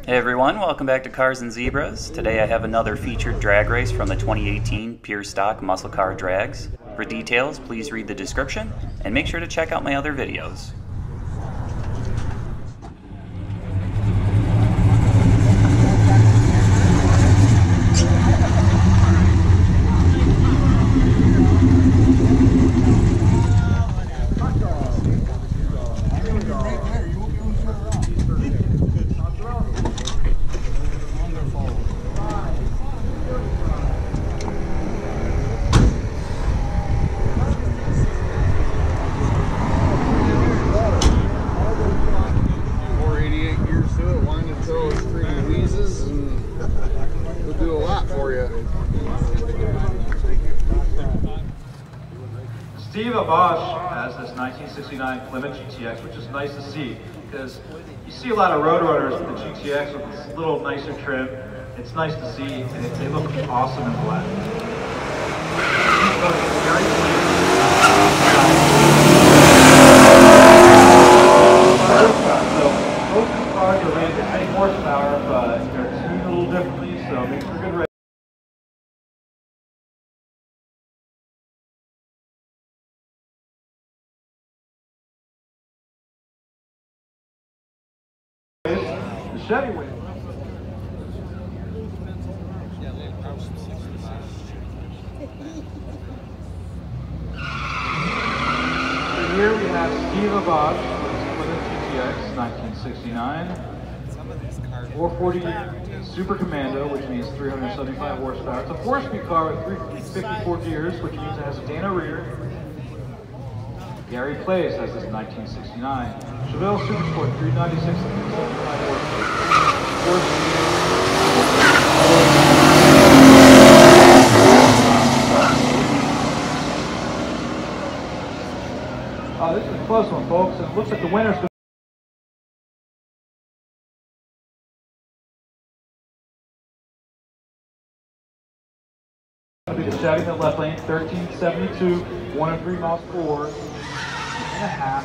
Hey everyone, welcome back to Cars and Zebras. Today I have another featured drag race from the 2018 Pure Stock Muscle Car Drags. For details, please read the description and make sure to check out my other videos. Steve Abosh has this 1969 Plymouth GTX, which is nice to see because you see a lot of road runners with the GTX with this little nicer trim. It's nice to see, and they look awesome in black. So both these cars are rated at 10 horsepower, but they're tuned a little differently, so it makes for good race. The Chevy wins. So here we have Steve Abosh with a GTX 1969. 440 Super Commando, which means 375 horsepower. It's a 4-speed car with 354 gears, which means it has a Dana rear. Gary Place has this 1969 Chevelle Super Sport 396 and 375 horsepower. This is a close one, folks. It looks like the winner's going to be the Chevy in the left lane, 1372, 103 miles per hour, and a half.